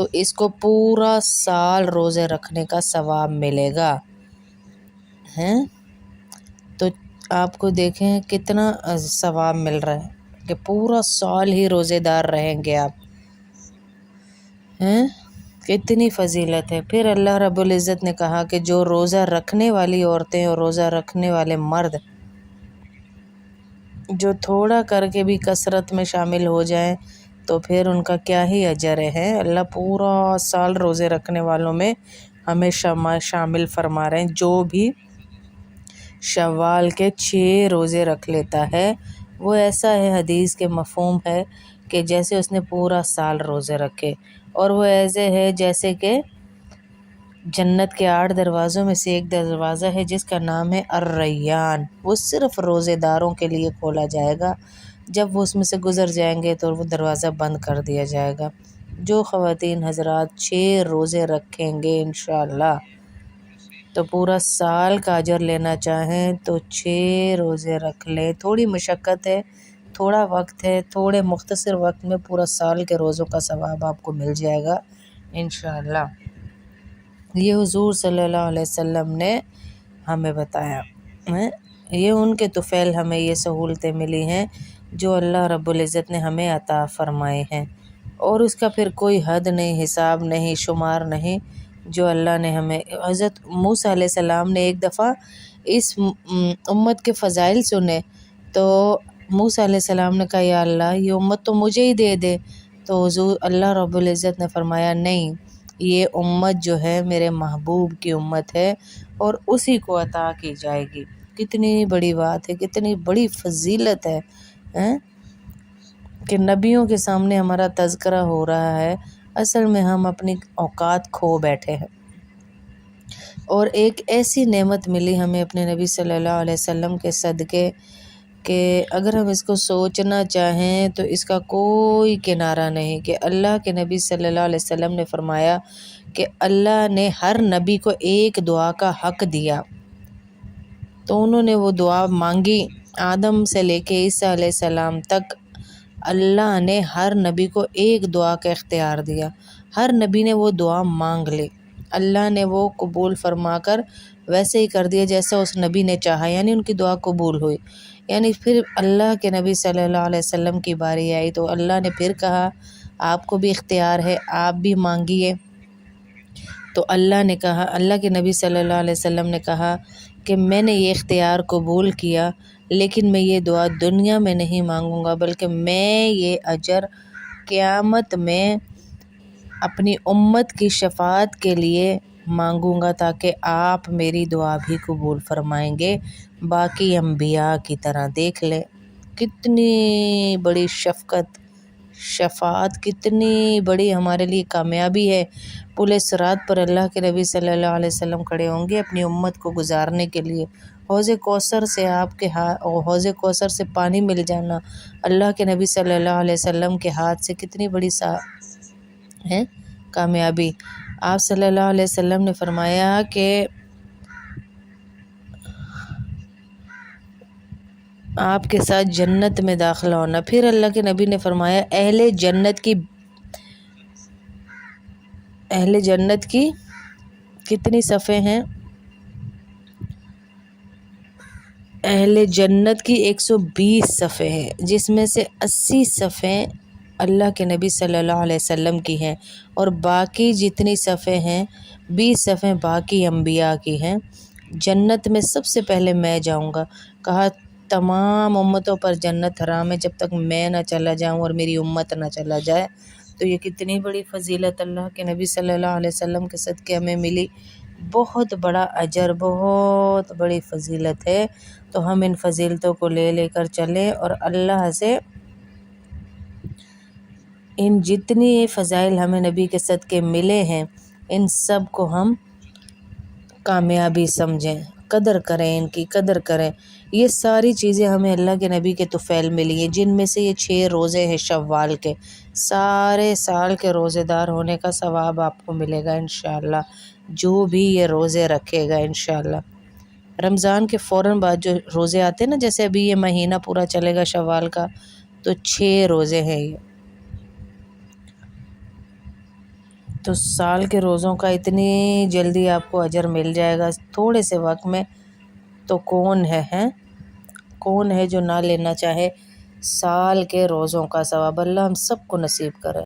تو اس کو پورا سال روزے رکھنے کا ثواب ملے گا ہیں۔ تو آپ کو دیکھیں کتنا ثواب مل رہا ہے کہ پورا سال ہی روزے دار رہیں گے آپ ہیں، کتنی فضیلت ہے۔ پھر اللہ رب العزت نے کہا کہ جو روزہ رکھنے والی عورتیں اور روزہ رکھنے والے مرد جو تھوڑا کر کے بھی کثرت میں شامل ہو جائیں تو پھر ان کا کیا ہی اجر ہے۔ اللہ پورا سال روزے رکھنے والوں میں ہمیں شامل فرما رہے ہیں۔ جو بھی شوال کے 6 روزے رکھ لیتا ہے وہ ایسا ہے، حدیث کے مفہوم ہے کہ جیسے اس نے پورا سال روزے رکھے، اور وہ ایسے ہے جیسے کہ جنت کے 8 دروازوں میں سے ایک دروازہ ہے جس کا نام ہے الریان، وہ صرف روزے داروں کے لیے کھولا جائے گا۔ جب وہ اس میں سے گزر جائیں گے تو وہ دروازہ بند کر دیا جائے گا۔ جو خواتین حضرات 6 روزے رکھیں گے انشاءاللہ تو پورا سال کا اجر لینا چاہیں تو 6 روزے رکھ لیں۔ تھوڑی مشقت ہے، تھوڑا وقت ہے، تھوڑے مختصر وقت میں پورا سال کے روزوں کا ثواب آپ کو مل جائے گا انشاءاللہ۔ یہ حضور صلی اللہ علیہ وسلم نے ہمیں بتایا ہے، یہ ان کے طفیل ہمیں یہ سہولتیں ملی ہیں جو اللہ رب العزت نے ہمیں عطا فرمائے ہیں، اور اس کا پھر کوئی حد نہیں، حساب نہیں، شمار نہیں جو اللہ نے ہمیں۔ حضرت موسیٰ علیہ السلام نے ایک دفعہ اس امت کے فضائل سنے تو موسیٰ علیہ السلام نے کہا یا اللہ یہ امت تو مجھے ہی دے دے، تو حضور اللہ رب العزت نے فرمایا نہیں، یہ امت جو ہے میرے محبوب کی امت ہے اور اسی کو عطا کی جائے گی۔ کتنی بڑی بات ہے، کتنی بڑی فضیلت ہے کہ نبیوں کے سامنے ہمارا تذکرہ ہو رہا ہے، اصل میں ہم اپنی اوقات کھو بیٹھے ہیں، اور ایک ایسی نعمت ملی ہمیں اپنے نبی صلی اللہ علیہ وسلم کے صدقے کہ اگر ہم اس کو سوچنا چاہیں تو اس کا کوئی کنارہ نہیں، کہ اللہ کے نبی صلی اللہ علیہ وسلم نے فرمایا کہ اللہ نے ہر نبی کو ایک دعا کا حق دیا، تو انہوں نے وہ دعا مانگی۔ آدم سے لے کے عیسیٰ علیہ السلام تک اللہ نے ہر نبی کو ایک دعا کا اختیار دیا، ہر نبی نے وہ دعا مانگ لی، اللہ نے وہ قبول فرما کر ویسے ہی کر دیا جیسا اس نبی نے چاہا، یعنی ان کی دعا قبول ہوئی۔ یعنی پھر اللہ کے نبی صلی اللہ علیہ وسلم کی باری آئی تو اللہ نے پھر کہا آپ کو بھی اختیار ہے، آپ بھی مانگیے۔ تو اللہ نے کہا، اللہ کے نبی صلی اللہ علیہ وسلم نے کہا کہ میں نے یہ اختیار قبول کیا، لیکن میں یہ دعا دنیا میں نہیں مانگوں گا، بلکہ میں یہ اجر قیامت میں اپنی امت کی شفاعت کے لیے مانگوں گا تاکہ آپ میری دعا بھی قبول فرمائیں گے باقی انبیاء کی طرح۔ دیکھ لیں کتنی بڑی شفاعت کتنی بڑی ہمارے لیے کامیابی ہے۔ پل صراط پر اللہ کے نبی صلی اللہ علیہ وسلم کھڑے ہوں گے اپنی امت کو گزارنے کے لیے، حوض کوثر سے حوض کوثر سے پانی مل جانا اللہ کے نبی صلی اللہ علیہ وسلم کے ہاتھ سے کتنی بڑی ہے کامیابی۔ آپ صلی اللہ علیہ وسلم نے فرمایا کہ آپ کے ساتھ جنت میں داخلہ ہونا۔ پھر اللہ کے نبی نے فرمایا اہل جنت کی کتنی صفحے ہیں؟ اہل جنت کی 120 صفحے ہیں، جس میں سے 80 صفحے اللہ کے نبی صلی اللہ علیہ وسلم کی ہیں، اور باقی جتنی صفحے ہیں 20 صفحے باقی انبیاء کی ہیں۔ جنت میں سب سے پہلے میں جاؤں گا، کہا تمام امتوں پر جنت حرام ہے جب تک میں نہ چلا جاؤں اور میری امت نہ چلا جائے۔ تو یہ کتنی بڑی فضیلت اللہ کے نبی صلی اللہ علیہ وسلم کے صدقے ہمیں ملی، بہت بڑا اجر، بہت بڑی فضیلت ہے۔ تو ہم ان فضیلتوں کو لے کر چلیں اور اللہ سے ان جتنی فضائل ہمیں نبی کے صدقے ملے ہیں ان سب کو ہم کامیابی سمجھیں، قدر کریں، ان کی قدر کریں۔ یہ ساری چیزیں ہمیں اللہ کے نبی کے طفیل ملی ہیں، جن میں سے یہ 6 روزے ہیں شوال کے، سارے سال کے روزے دار ہونے کا ثواب آپ کو ملے گا انشاءاللہ، جو بھی یہ روزے رکھے گا انشاءاللہ۔ رمضان کے فوراً بعد جو روزے آتے ہیں نا، جیسے ابھی یہ مہینہ پورا چلے گا شوال کا، تو 6 روزے ہیں یہ، تو سال کے روزوں کا اتنی جلدی آپ کو اجر مل جائے گا تھوڑے سے وقت میں، تو کون ہے کون ہے جو نہ لینا چاہے سال کے روزوں کا ثواب؟ اللہ ہم سب کو نصیب کرے۔